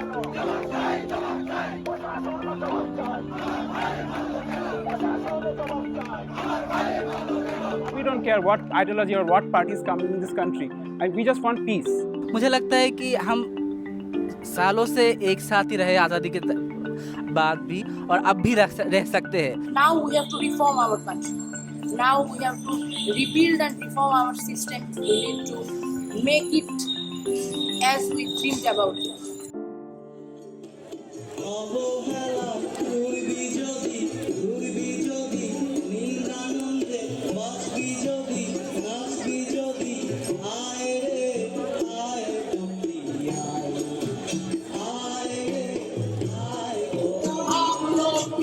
We don't care what ideology or what parties come in this country. We just want peace. मुझे लगता है कि हम सालों से एक साथ ही रहे आज़ादी के बाद भी और अब भी रह सकते हैं. Now we have to reform our country. Now we have to rebuild and reform our system. We need to make it as we dreamed about it.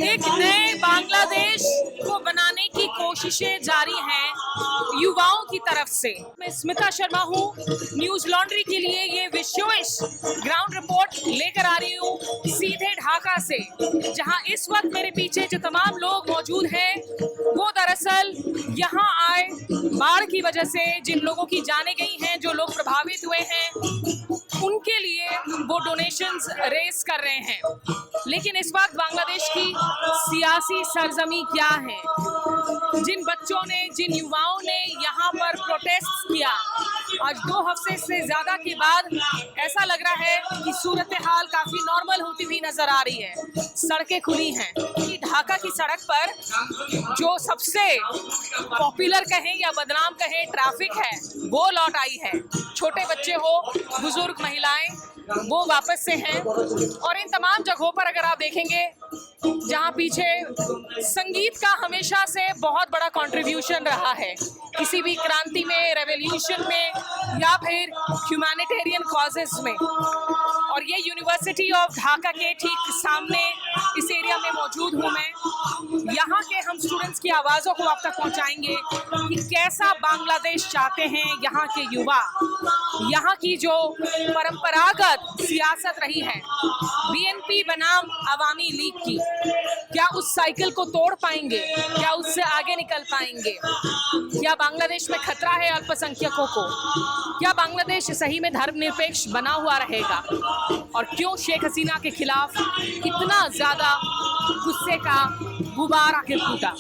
एक नए बांग्लादेश को बनाने की कोशिशें जारी हैं युवाओं की तरफ से. मैं स्मिता शर्मा हूँ, न्यूज लॉन्ड्री के लिए ये विशेष ग्राउंड रिपोर्ट लेकर आ रही हूँ सीधे ढाका से, जहाँ इस वक्त मेरे पीछे जो तमाम लोग मौजूद हैं वो दरअसल यहाँ आए बाढ़ की वजह से जिन लोगों की जानें गई हैं, जो लोग प्रभावित हुए हैं, उनके लिए वो डोनेशंस रेस कर रहे हैं. लेकिन इस वक्त बांग्लादेश की सियासी सरजमी क्या है? जिन बच्चों ने, जिन युवाओं ने यहाँ पर प्रोटेस्ट किया, आज 2 हफ्ते से ज्यादा के बाद ऐसा लग रहा है कि सूरत हाल काफी नॉर्मल होती हुई नजर आ रही है. सड़कें खुली हैं. ढाका की सड़क पर जो सबसे पॉपुलर कहें या बदनाम कहें ट्रैफिक है वो लौट आई है. छोटे बच्चे हो, बुजुर्ग महिलाएं, वो वापस से हैं. और इन तमाम जगहों पर अगर आप देखेंगे जहाँ पीछे संगीत का हमेशा से बहुत बड़ा कंट्रीब्यूशन रहा है, किसी भी क्रांति में, रेवोल्यूशन में या फिर ह्यूमैनिटेरियन कॉजेस में. और ये यूनिवर्सिटी ऑफ ढाका के ठीक सामने इस एरिया में मौजूद हूँ मैं. यहाँ के हम स्टूडेंट्स की आवाज़ों को आप तक पहुँचाएंगे कि कैसा बांग्लादेश चाहते हैं यहाँ के युवा. यहाँ की जो परंपरागत सियासत रही है बीएनपी बनाम अवामी लीग की, क्या उस साइकिल को तोड़ पाएंगे? क्या उससे आगे निकल पाएंगे? क्या बांग्लादेश में खतरा है अल्पसंख्यकों को? क्या बांग्लादेश सही में धर्मनिरपेक्ष बना हुआ रहेगा? और क्यों शेख हसीना के खिलाफ इतना ज्यादा गुस्से का गुबार आखिर फूटा?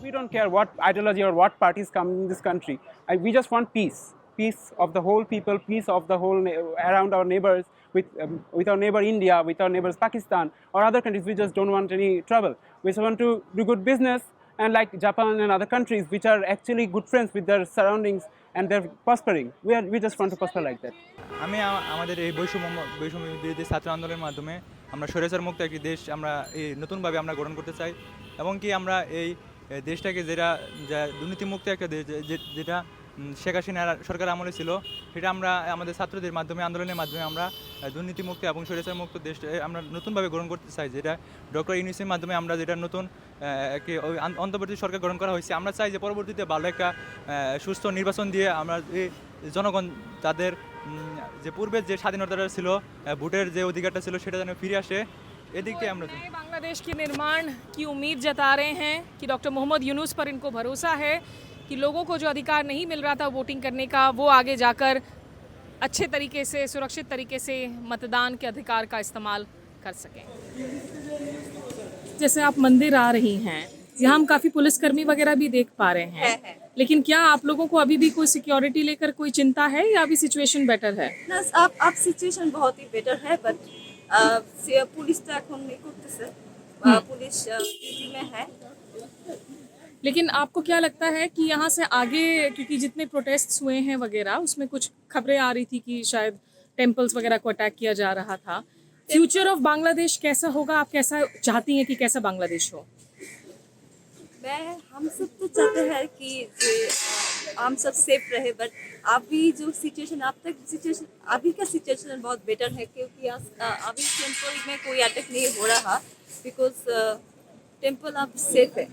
We don't care what ideology or what parties come in this country. We just want peace. Peace of the whole people, peace of the whole around our neighbors, with our neighbor India, with our neighbors Pakistan or other countries. We just don't want any trouble. We just want to do good business, and like Japan and other countries which are actually good friends with their surroundings and they're prospering. We just want to prosper like that. আমি আমাদের এই বৈষম্য বিরোধী ছাত্র আন্দোলনের মাধ্যমে আমরা স্বৈরাচার মুক্ত একটি দেশ আমরা এই নতুনভাবে আমরা গঠন করতে চাই, এবং কি আমরা এই দেশটাকে যেটা দুর্নীতিমুক্ত একটা দেশ, যেটা শেখ হাসিনা সরকার আমলে ছিল, সেটা আমরা আমাদের ছাত্রদের মাধ্যমে, আন্দোলনের মাধ্যমে আমরা দুর্নীতিমুক্ত এবং স্বৈরাচার মুক্ত দেশটা আমরা নতুনভাবে গ্রহণ করতে চাই, যেটা ডক্টর ইউনূসের মাধ্যমে আমরা যেটা নতুন অন্তর্বর্তী সরকার গ্রহণ করা হয়েছে. আমরা চাই যে পরবর্তীতে ভালো একটা সুস্থ নির্বাচন দিয়ে আমরা জনগণ তাদের যে পূর্বের যে স্বাধীনতাটা ছিল, ভোটের যে অধিকারটা ছিল, সেটা যেন ফিরে আসে. बांग्लादेश के निर्माण की उम्मीद जता रहे हैं कि डॉक्टर मोहम्मद यूनुस पर इनको भरोसा है कि लोगों को जो अधिकार नहीं मिल रहा था वोटिंग करने का, वो आगे जाकर अच्छे तरीके से, सुरक्षित तरीके से मतदान के अधिकार का इस्तेमाल कर सकें. जैसे आप मंदिर आ रही हैं, यहाँ हम काफ़ी पुलिसकर्मी वगैरह भी देख पा रहे हैं, लेकिन क्या आप लोगों को अभी भी कोई सिक्योरिटी लेकर कोई चिंता है या अभी सिचुएशन बेटर है? अब सिचुएशन बहुत ही बेटर है, बट पुलिस तो এখন नहीं করতেছে, पुलिस ड्यूटी में है. लेकिन आपको क्या लगता है कि यहाँ से आगे, क्योंकि जितने प्रोटेस्ट्स हुए हैं वगैरह, उसमें कुछ खबरें आ रही थी कि शायद टेम्पल्स वगैरह को अटैक किया जा रहा था. फ्यूचर ऑफ बांग्लादेश कैसा होगा? आप कैसा चाहती हैं कि कैसा बांग्लादेश हो? हम सब तो चाहते हैं कि हम सब सेफ रहे, बट अभी जो सिचुएशन अभी का सिचुएशन बहुत बेटर है, क्योंकि अभी टेम्पल में कोई अटैक नहीं हो रहा, बिकॉज टेम्पल अब सेफ है.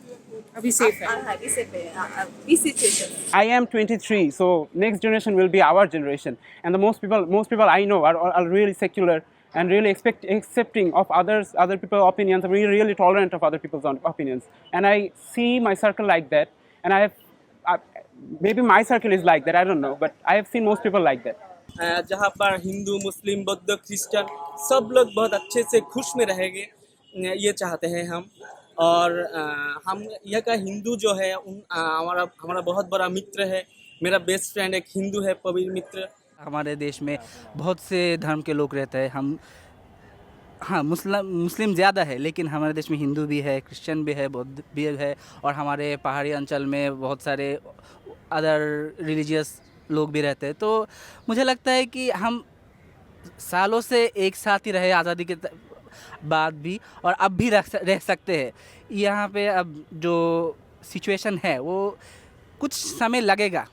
अभी सेफ है. अभी सेफ है. इस situation. I am 23, so next generation will be our generation, and the most people I know are really secular and really accepting of other people's opinions, are really tolerant of other people's opinions. And I see my circle like that, and maybe my circle is like that, I don't know, but I have seen most people like that. जहाँ पर हिंदू, मुस्लिम, बौद्ध, Christian सब लोग बहुत अच्छे से खुश में रहेंगे, ये चाहते हैं हम। और हम यह का हिंदू जो है हमारा हमारा बहुत बड़ा मित्र है। मेरा बेस्ट फ्रेंड एक हिंदू है, पवीर मित्र। हमारे देश में बहुत से धर्म के लोग रहते हैं। हम हाँ, मुस्लिम ज़्यादा है, लेकिन हमारे देश में हिंदू भी है, क्रिश्चियन भी है, बौद्ध भी है, और हमारे पहाड़ी अंचल में बहुत सारे अदर रिलीजियस लोग भी रहते हैं। तो मुझे लगता है कि हम सालों से एक साथ ही रहे आज़ादी के बाद भी, और अब भी रह सकते हैं। यहाँ पे अब जो सिचुएशन है वो कुछ समय लगेगा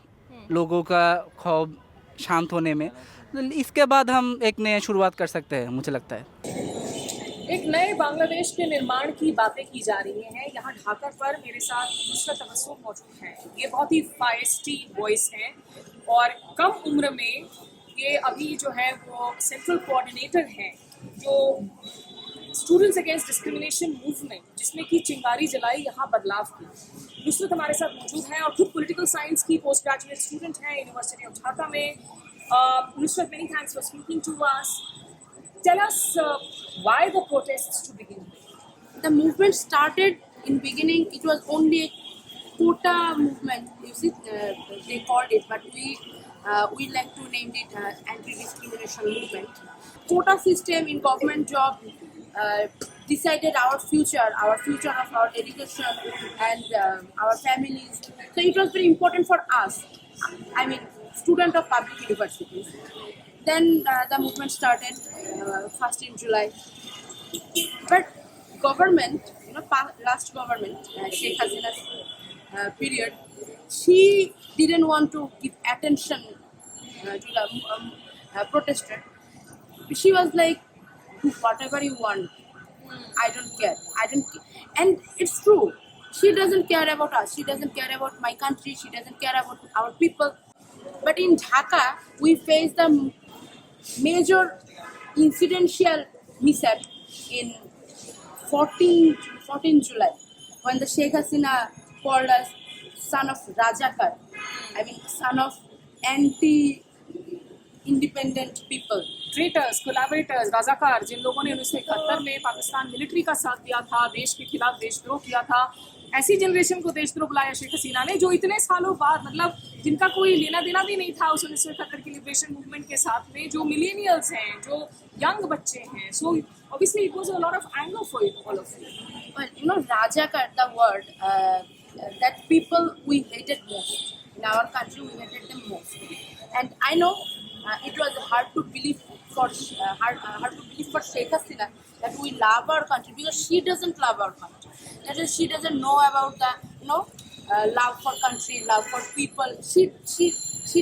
लोगों का खौफ शांत होने में। इसके बाद हम एक नई शुरुआत कर सकते हैं, मुझे लगता है। एक नए बांग्लादेश के निर्माण की बातें की जा रही हैं। यहाँ ढाका पर मेरे साथ नुसरत तबस्सुम मौजूद हैं। ये बहुत ही फायस्टी वॉइस हैं और कम उम्र में ये अभी जो है वो सेंट्रल कोऑर्डिनेटर हैं जो स्टूडेंट्स अगेंस्ट डिस्क्रिमिनेशन मूवमेंट, जिसमें की चिंगारी जलाई यहाँ बदलाव की। नुसरत हमारे साथ मौजूद हैं और खुद पॉलिटिकल साइंस की पोस्ट ग्रेजुएट स्टूडेंट हैं यूनिवर्सिटी ऑफ ढाका में। Nusrat, many thanks for speaking to us. Tell us why the protests to begin with? The movement started in beginning. It was only a quota movement. You see, they called it, but we like to name it anti-discrimination movement. Quota system in government job decided our future of our education and our families. So it was very important for us. I mean, student of public universities. Then the movement started first in July. But government, last government, Sheikh Hasina's period, she didn't want to give attention to the protester. She was like, do whatever you want. I don't care. And it's true. She doesn't care about us. She doesn't care about my country. She doesn't care about our people. But in Dhaka, we faced the major incidential mishap in 14 July when the Sheikh Hasina called us son of Rajakar. I mean, son of anti-independent people. Traitors, collaborators, राजाकार, जिन लोगों ने 1971 में Pakistan military का साथ दिया था, देश के खिलाफ देशद्रोह किया था, ऐसी जनरेशन को देशद्रोह बुलाया शेख हसीना ने, जो इतने सालों बाद, मतलब जिनका कोई लेना देना भी नहीं था उस 1971 की लिबरेशन मूवमेंट के साथ में, जो मिलेनियल्स हैं, जो यंग बच्चे हैं. सो obviously it was a lot of anger for all of you. But Rajakar, the word that people we hated most in our country, we hated them most. And I know it was hard to believe for Sheikh Hasina that we love our country, because she doesn't love our country. That is, she doesn't know about the love for country, love for people. She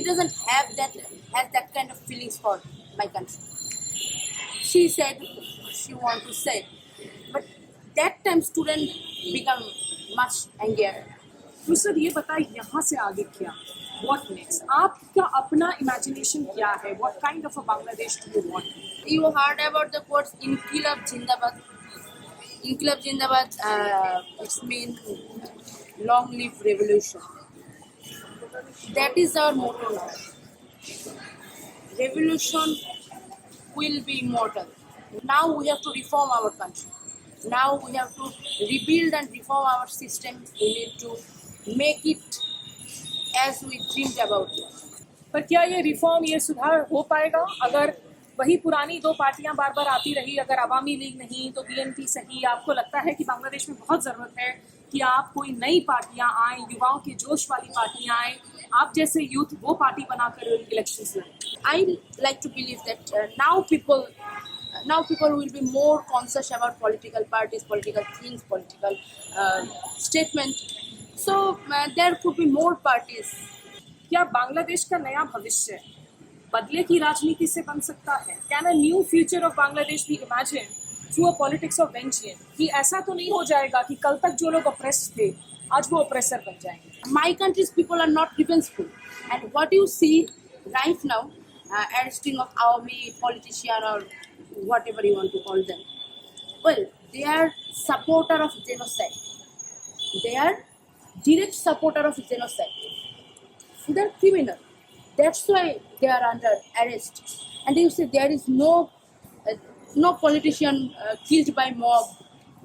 doesn't has that kind of feelings for my country. She said she want to say, but that time student become much angry. Nusrat, ये बता यहाँ से आगे क्या, what next? आपका अपना imagination क्या है? What kind of a Bangladesh do you want? You heard about the quotes Inqilab Zindabad. Inqilab Zindabad, it's mean long live revolution. That is our motto now. Revolution will be immortal. Now we have to reform our country. Now we have to rebuild and reform our system. We need to make it as we dreamed about it. पर क्या ये reform, ये सुधार हो पाएगा अगर वही पुरानी दो पार्टियां बार बार आती रही? अगर अवामी लीग नहीं तो बीएनपी सही? आपको लगता है कि बांग्लादेश में बहुत ज़रूरत है कि आप कोई नई पार्टियां आएँ, युवाओं के जोश वाली पार्टियां आएँ, आप जैसे यूथ वो पार्टी बनाकर इलेक्शंस लड़ें? I like to believe that now people will be more conscious about political parties, political things, political statement. So there could be more parties. क्या बांग्लादेश का नया भविष्य बदले की राजनीति से बन सकता है? Can a new future of Bangladesh be imagined through a politics of vengeance? कि ऐसा तो नहीं हो जाएगा कि कल तक जो लोग oppressed थे आज वो oppressor बन जाएंगे? My country's people are not revengeful, and what you see right now, arresting of Awami politician or whatever you want to call them, well, they are supporter of genocide. They are direct supporter of genocide. They are criminal. That's why they are under arrest. And you say there is no politician killed by mob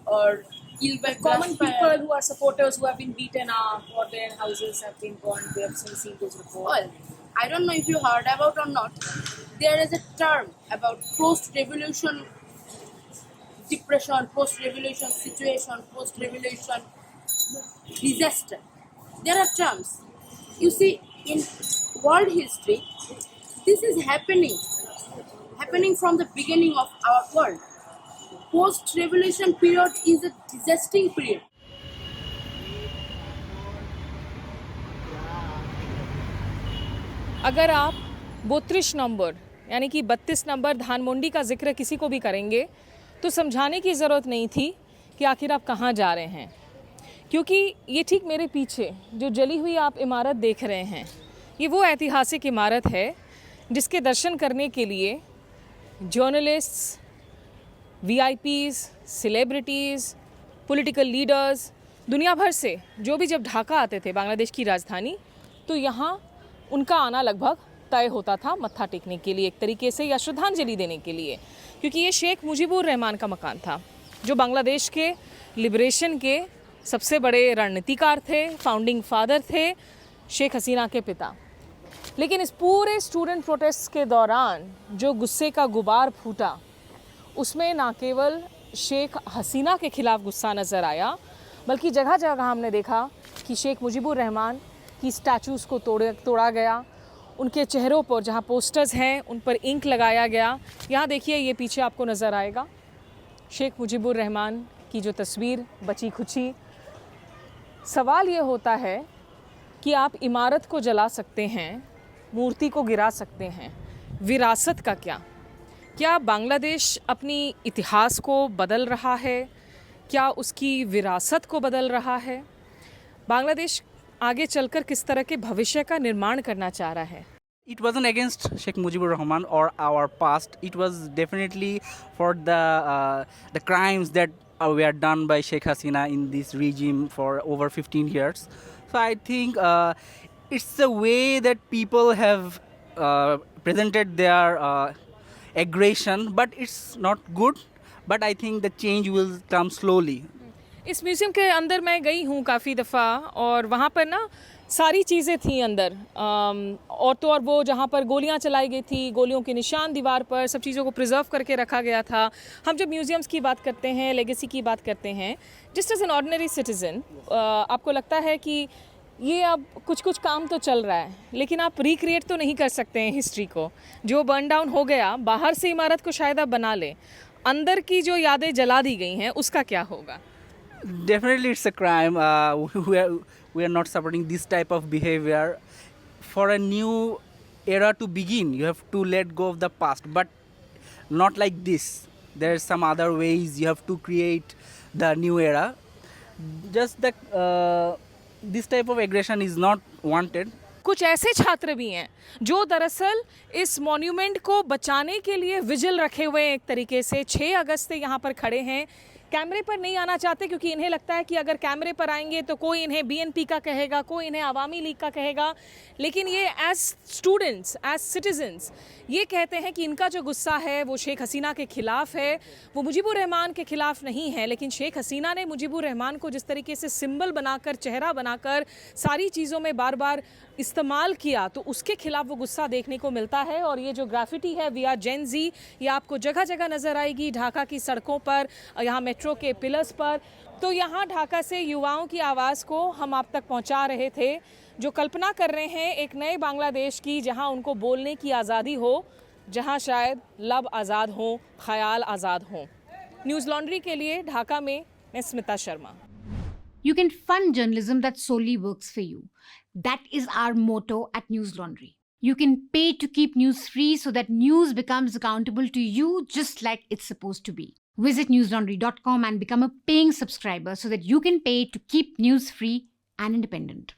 or killed by Common crossfire. people who are supporters who have been beaten up or their houses have been burned. We have seen those reports. Well, I don't know if you heard about or not. There is a term about post-revolution depression, post-revolution situation, post-revolution disaster. There are terms. You see, in world history, this is happening from the beginning of our world. Post-revolution period is a disastrous period. अगर आप 32 number यानी कि 32 number धानमंडी का जिक्र किसी को भी करेंगे तो समझाने की ज़रूरत नहीं थी कि आखिर आप कहाँ जा रहे हैं, क्योंकि ये ठीक मेरे पीछे जो जली हुई आप इमारत देख रहे हैं, ये वो ऐतिहासिक इमारत है जिसके दर्शन करने के लिए journalists, VIPs, celebrities, political leaders, दुनिया भर से जो भी जब ढाका आते थे बांग्लादेश की राजधानी, तो यहाँ उनका आना लगभग तय होता था मत्था टेकने के लिए एक तरीके से या श्रद्धांजलि देने के लिए, क्योंकि ये शेख मुजीबुर रहमान का मकान था जो बांग्लादेश के लिबरेशन के सबसे बड़े रणनीतिकार थे, फाउंडिंग फादर थे, शेख हसीना के पिता। लेकिन इस पूरे स्टूडेंट प्रोटेस्ट के दौरान जो गुस्से का गुबार फूटा, उसमें ना केवल शेख हसीना के खिलाफ गुस्सा नज़र आया, बल्कि जगह जगह हमने देखा कि शेख मुजीबुर रहमान की स्टैचूज़ को तोड़ा गया, उनके चेहरों पर जहाँ पोस्टर्स हैं उन पर इंक लगाया गया। यहाँ देखिए, ये पीछे आपको नज़र आएगा शेख मुजीबुर रहमान की जो तस्वीर बची खुची। सवाल ये होता है कि आप इमारत को जला सकते हैं, मूर्ति को गिरा सकते हैं, विरासत का क्या? क्या बांग्लादेश अपनी इतिहास को बदल रहा है? क्या उसकी विरासत को बदल रहा है? बांग्लादेश आगे चलकर किस तरह के भविष्य का निर्माण करना चाह रहा है? It wasn't against Sheikh Mujibur Rahman or our past. It was definitely for the crimes that were done by Sheikh Hasina in this regime for over 15 years. So I think it's the way that people have presented their aggression, but it's not good. But I think the change will come slowly. इस museum के अंदर मैं गई हूँ काफ़ी दफ़ा और वहाँ पर ना सारी चीज़ें थी अंदर, और तो और वो जहाँ पर गोलियाँ चलाई गई थी, गोलियों के निशान दीवार पर, सब चीज़ों को प्रिजर्व करके रखा गया था। हम जब म्यूज़ियम्स की बात करते हैं, लेगेसी की बात करते हैं, just as an ordinary citizen आपको लगता है कि ये अब कुछ काम तो चल रहा है, लेकिन आप रिक्रिएट तो नहीं कर सकते हैं हिस्ट्री को। जो बर्न डाउन हो गया, बाहर से इमारत को शायद आप बना लें, अंदर की जो यादें जला दी गई हैं उसका क्या होगा? Definitely it's a crime. We are not supporting this type of behavior. For a new era to begin, you have to let go of the past, but not like this. There are some other ways you have to create the new era. Just that this type of aggression is not wanted. कुछ ऐसे छात्र भी हैं जो दरअसल इस monument को बचाने के लिए विजिल रखे हुए हैं, एक तरीके से 6 अगस्त से यहाँ पर खड़े हैं, कैमरे पर नहीं आना चाहते क्योंकि इन्हें लगता है कि अगर कैमरे पर आएंगे तो कोई इन्हें BNP का कहेगा, कोई इन्हें अवामी लीग का कहेगा। लेकिन ये एज स्टूडेंट्स, एज सिटीजन्स ये कहते हैं कि इनका जो गुस्सा है वो शेख हसीना के ख़िलाफ़ है, वो मुजीबुर रहमान के ख़िलाफ़ नहीं है। लेकिन शेख हसीना ने मुजीबुर रहमान को जिस तरीके से सिंबल बनाकर, चेहरा बनाकर सारी चीज़ों में बार बार इस्तेमाल किया, तो उसके खिलाफ वो गुस्सा देखने को मिलता है। और ये जो ग्राफिटी है वी आर जेन जी, ये आपको जगह जगह नज़र आएगी, ढाका की सड़कों पर, यहाँ मेट्रो के पिलर्स पर। तो यहाँ ढाका से युवाओं की आवाज़ को हम आप तक पहुँचा रहे थे, जो कल्पना कर रहे हैं एक नए बांग्लादेश की, जहाँ उनको बोलने की आज़ादी हो, जहाँ शायद लब आज़ाद हो, ख्याल आज़ाद हो। न्यूज़ लॉन्ड्री के लिए ढाका में मैं Smita Sharma. You can fund journalism that solely works for you. That is our motto at News Laundry. You can pay to keep news free so that news becomes accountable to you just like it's supposed to be. Visit newslaundry.com and become a paying subscriber so that you can pay to keep news free and independent.